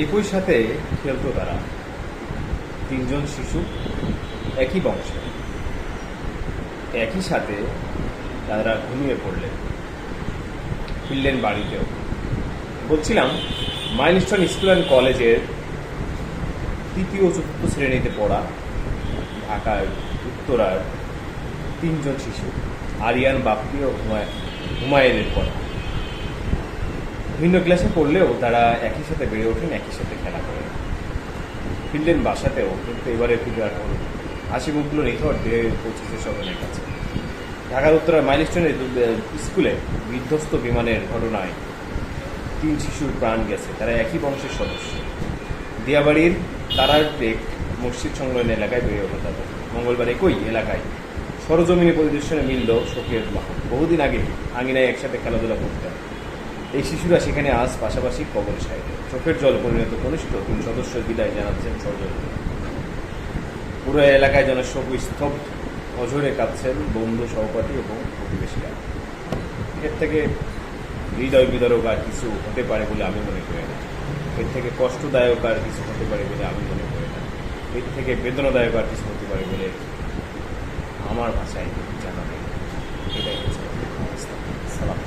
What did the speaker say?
একই সাথে খেলতো তারা, তিনজন শিশু, একই বংশে। একই সাথে তারা ঘুমিয়ে পড়লেন, ফিরলেন বাড়িতেও। বলছিলাম, মাইলস্টোন স্কুল অ্যান্ড কলেজের তৃতীয় ও চতুর্থ শ্রেণীতে পড়া ঢাকার উত্তরার তিনজন শিশু, আরিয়ান, বাপ্পি ও হুমায়ের কথা। ভিন্ন ক্লাসে পড়লেও তারা একই সাথে বেড়ে ওঠেন, একই সাথে খেলা করেন। ফিরলেন বাসাতেও, কিন্তু এবারে ফিরবার হল হাসি মুখগুলো নিথর ধীরে পৌঁছেছে স্বজনের কাছে। ঢাকার উত্তরার মাইলস্টোনের স্কুলে বিধ্বস্ত বিমানের ঘটনায় 3 শিশুর প্রাণ গেছে। তারা একই বংশের সদস্য। দিয়াবাড়ির তারারটেক মসজিদ সংলগ্ন এলাকায় বেড়ে ওঠে তাদের। মঙ্গলবার একই এলাকায় সরজমিনী পরিদর্শনে মিলল শোকের মাহল। বহুদিন আগে আঙিনায় একসাথে খেলাধুলা করতেন এই শিশুরা সেখানে আজ পাশাপাশি কবরে সাইডে। চোখের জল পরিণত কনিষ্ঠ 3 সদস্যের বিদায় জানাচ্ছেন সরজমিনী। পুরো এলাকায় যেন শোক স্তব্ধ, অঝরে কাঁদছেন বন্ধু, সহপাঠী এবং প্রতিবেশীরা। এর থেকে হৃদয় বিদারক আর কিছু হতে পারে বলে আমি মনে করি না। এর থেকে কষ্টদায়ক আর কিছু হতে পারে বলে আমি মনে করি না। এর থেকে বেদনাদায়ক আর কিছু হতে পারে বলে আমার ভাষায় জানা নেই। এটাই হচ্ছে অবস্থা। সালাম।